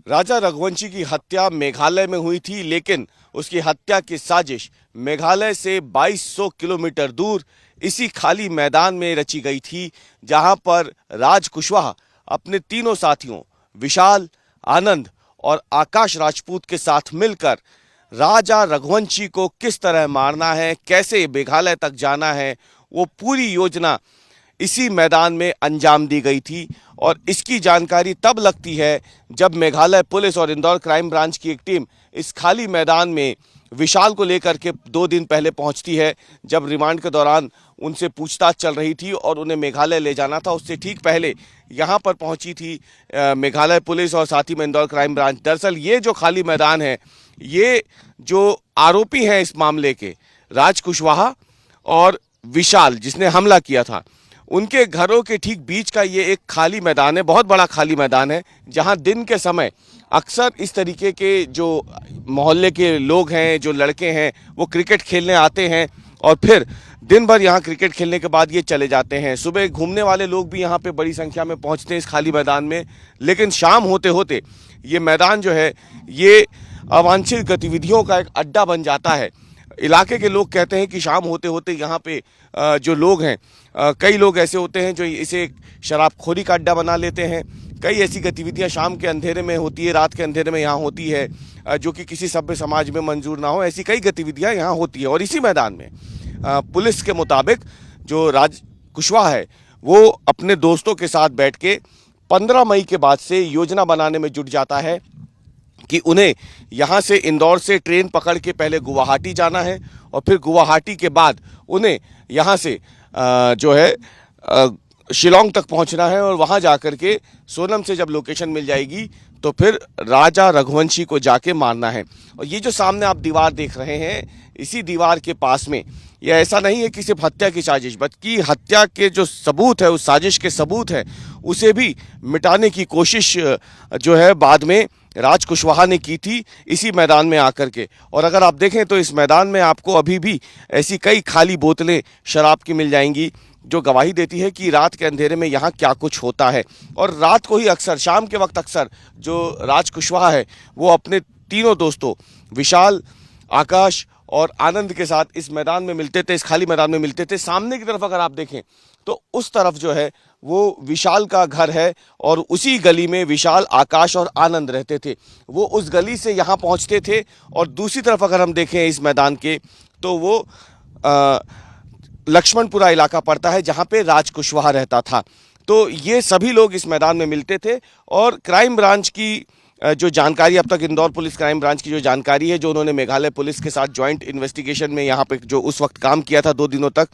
राजा रघुवंशी की हत्या मेघालय में हुई थी, लेकिन उसकी हत्या की साजिश मेघालय से 2200 किलोमीटर दूर इसी खाली मैदान में रची गई थी, जहां पर राज कुशवाहा अपने तीनों साथियों विशाल, आनंद और आकाश राजपूत के साथ मिलकर राजा रघुवंशी को किस तरह मारना है, कैसे मेघालय तक जाना है, वो पूरी योजना इसी मैदान में अंजाम दी गई थी। और इसकी जानकारी तब लगती है जब मेघालय पुलिस और इंदौर क्राइम ब्रांच की एक टीम इस खाली मैदान में विशाल को लेकर के 2 दिन पहले पहुंचती है, जब रिमांड के दौरान उनसे पूछताछ चल रही थी और उन्हें मेघालय ले जाना था। उससे ठीक पहले यहां पर पहुंची थी मेघालय पुलिस और साथ ही में इंदौर क्राइम ब्रांच। दरअसल ये जो खाली मैदान है, ये जो आरोपी हैं इस मामले के, राज कुशवाहा और विशाल जिसने हमला किया था, उनके घरों के ठीक बीच का ये एक खाली मैदान है, बहुत बड़ा खाली मैदान है, जहां दिन के समय अक्सर इस तरीके के जो मोहल्ले के लोग हैं, जो लड़के हैं, वो क्रिकेट खेलने आते हैं और फिर दिन भर यहाँ क्रिकेट खेलने के बाद ये चले जाते हैं। सुबह घूमने वाले लोग भी यहाँ पे बड़ी संख्या में पहुँचते हैं इस खाली मैदान में, लेकिन शाम होते होते ये मैदान जो है ये अवांछित गतिविधियों का एक अड्डा बन जाता है। इलाके के लोग कहते हैं कि शाम होते होते यहाँ पे जो लोग हैं, कई लोग ऐसे होते हैं जो इसे शराबखोरी का अड्डा बना लेते हैं। कई ऐसी गतिविधियाँ शाम के अंधेरे में होती है, रात के अंधेरे में यहाँ होती है, जो कि किसी सभ्य समाज में मंजूर ना हो। ऐसी कई गतिविधियाँ यहाँ होती है और इसी मैदान में पुलिस के मुताबिक जो राज कुशवाहा है वो अपने दोस्तों के साथ बैठ के 15 मई के बाद से योजना बनाने में जुट जाता है कि उन्हें यहाँ से इंदौर से ट्रेन पकड़ के पहले गुवाहाटी जाना है और फिर गुवाहाटी के बाद उन्हें यहाँ से जो है शिलोंग तक पहुँचना है और वहाँ जाकर के सोनम से जब लोकेशन मिल जाएगी तो फिर राजा रघुवंशी को जाके मारना है। और ये जो सामने आप दीवार देख रहे हैं, इसी दीवार के पास में, यह ऐसा नहीं है कि सिर्फ हत्या की साजिश, बल्कि हत्या के जो सबूत है, उस साजिश के सबूत है, उसे भी मिटाने की कोशिश जो है बाद में राज कुशवाहा ने की थी इसी मैदान में आकर के। और अगर आप देखें तो इस मैदान में आपको अभी भी ऐसी कई खाली बोतलें शराब की मिल जाएंगी, जो गवाही देती है कि रात के अंधेरे में यहाँ क्या कुछ होता है। और रात को ही अक्सर, शाम के वक्त अक्सर जो राज कुशवाहा है वो अपने तीनों दोस्तों विशाल, आकाश और आनंद के साथ इस मैदान में मिलते थे, इस खाली मैदान में मिलते थे। सामने की तरफ अगर आप देखें तो उस तरफ जो है वो विशाल का घर है और उसी गली में विशाल, आकाश और आनंद रहते थे। वो उस गली से यहाँ पहुँचते थे। और दूसरी तरफ अगर हम देखें इस मैदान के तो वो लक्ष्मणपुरा इलाका पड़ता है जहाँ पे राज कुशवाहा रहता था। तो ये सभी लोग इस मैदान में मिलते थे। और क्राइम ब्रांच की जो जानकारी अब तक, इंदौर पुलिस क्राइम ब्रांच की जो जानकारी है, जो उन्होंने मेघालय पुलिस के साथ जॉइंट इन्वेस्टिगेशन में यहाँ पे जो उस वक्त काम किया था 2 दिनों तक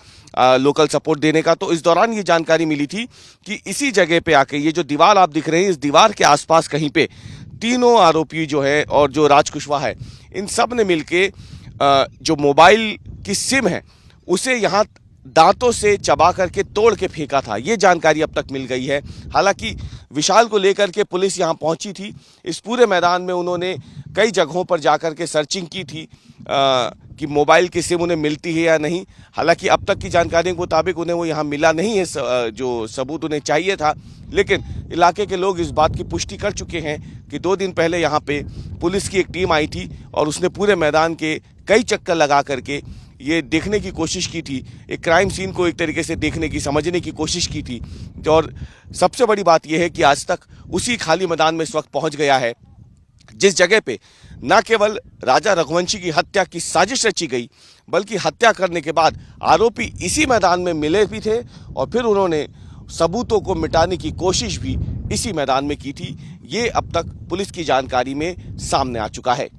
लोकल सपोर्ट देने का, तो इस दौरान ये जानकारी मिली थी कि इसी जगह पे आके, ये जो दीवार आप दिख रहे हैं, इस दीवार के आसपास कहीं पे तीनों आरोपी जो है और जो राज कुशवाहा है, इन सब ने मिलके जो मोबाइल की सिम है उसे यहाँ दांतों से चबा करके तोड़ के फेंका था। ये जानकारी अब तक मिल गई है। हालांकि विशाल को लेकर के पुलिस यहाँ पहुंची थी। इस पूरे मैदान में उन्होंने कई जगहों पर जाकर के सर्चिंग की थी कि मोबाइल की सिम उन्हें मिलती है या नहीं। हालांकि अब तक की जानकारी के मुताबिक उन्हें वो यहाँ मिला नहीं है, जो सबूत उन्हें चाहिए था। लेकिन इलाके के लोग इस बात की पुष्टि कर चुके हैं कि 2 दिन पहले यहाँ पे पुलिस की एक टीम आई थी और उसने पूरे मैदान के कई चक्कर लगा करके ये देखने की कोशिश की थी, एक क्राइम सीन को एक तरीके से देखने की, समझने की कोशिश की थी। और सबसे बड़ी बात यह है कि आज तक उसी खाली मैदान में इस वक्त पहुंच गया है जिस जगह पे न केवल राजा रघुवंशी की हत्या की साजिश रची गई, बल्कि हत्या करने के बाद आरोपी इसी मैदान में मिले भी थे और फिर उन्होंने सबूतों को मिटाने की कोशिश भी इसी मैदान में की थी। ये अब तक पुलिस की जानकारी में सामने आ चुका है।